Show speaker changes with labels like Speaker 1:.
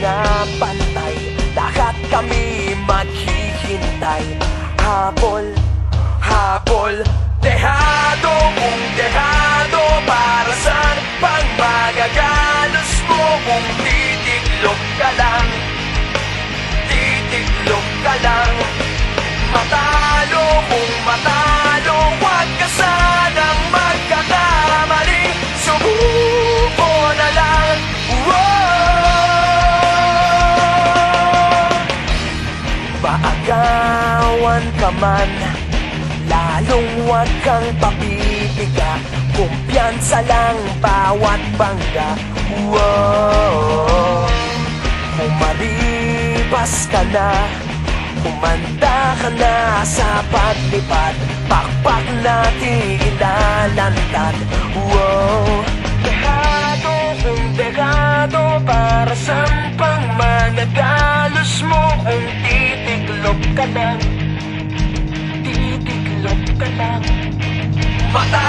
Speaker 1: mga pantay, lahat kami maghihintay. Habol, habol, dehado kung dehado, para saan pang magagalos mo kung titiklop ka lang, titiklop ka lang. Matalo kung matalo, huwag ka sanang magkakamali, subuko na lang. Maagawan ka man, lalong huwag kang papipiga, kumpiyansa lang bawat bangga. Kung maribas ka na, kumanda ka na sa paglipad, pakpak natin ilalantad. Dehado kung dehado, para saan pang managalos mo kung titiklop ka lang, titiklop ka lang. Mata